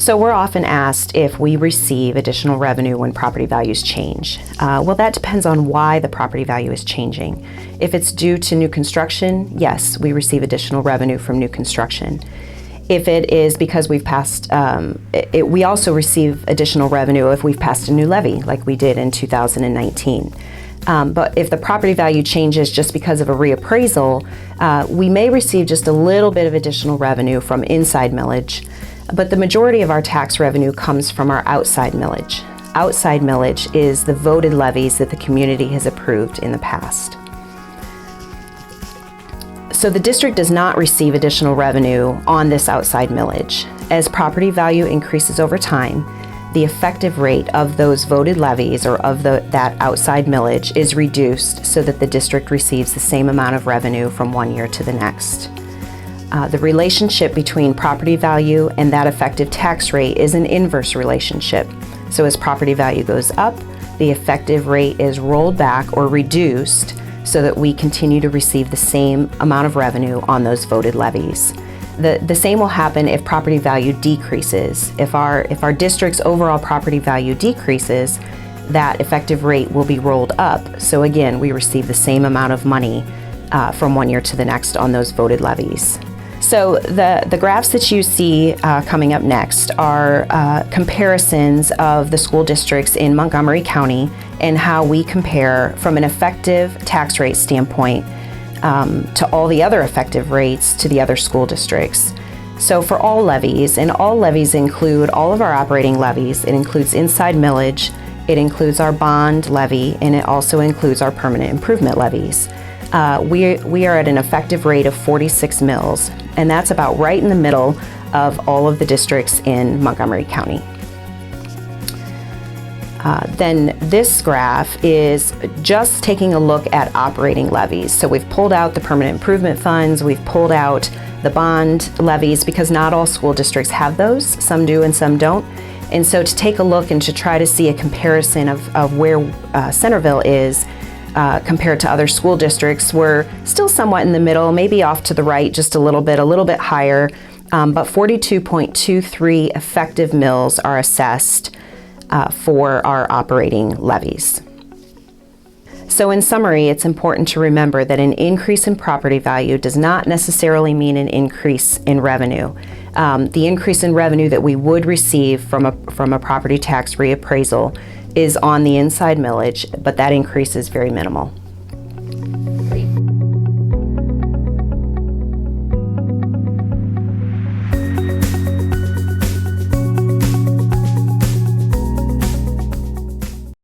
So we're often asked if we receive additional revenue when property values change. Well, that depends on why the property value is changing. If it's due to new construction, yes, we receive additional revenue from new construction. If it is because we've passed, we also receive additional revenue if we've passed a new levy, like we did in 2019. But if the property value changes just because of a reappraisal, we may receive just a little bit of additional revenue from inside millage, but the majority of our tax revenue comes from our outside millage. Outside millage is the voted levies that the community has approved in the past. So the district does not receive additional revenue on this outside millage. As property value increases over time, the effective rate of those voted levies or of that outside millage is reduced so that the district receives the same amount of revenue from one year to the next. The relationship between property value and that effective tax rate is an inverse relationship. So as property value goes up, the effective rate is rolled back or reduced so that we continue to receive the same amount of revenue on those voted levies. The same will happen if property value decreases. If our district's overall property value decreases, that effective rate will be rolled up. So again, we receive the same amount of money from one year to the next on those voted levies. So the graphs that you see coming up next are comparisons of the school districts in Montgomery County and how we compare from an effective tax rate standpoint to all the other effective rates to the other school districts. So for all levies, and all levies include all of our operating levies, it includes inside millage, it includes our bond levy, and it also includes our permanent improvement levies. We are at an effective rate of 46 mills, and that's about right in the middle of all of the districts in Montgomery County. Then this graph is just taking a look at operating levies. So we've pulled out the permanent improvement funds, we've pulled out the bond levies because not all school districts have those, some do and some don't. And so to take a look and to try to see a comparison of where Centerville is compared to other school districts, we're still somewhat in the middle, maybe off to the right just a little bit higher, but 42.23 effective mills are assessed for our operating levies. So in summary, it's important to remember that an increase in property value does not necessarily mean an increase in revenue. The increase in revenue that we would receive from a property tax reappraisal is on the inside millage, but that increase is very minimal.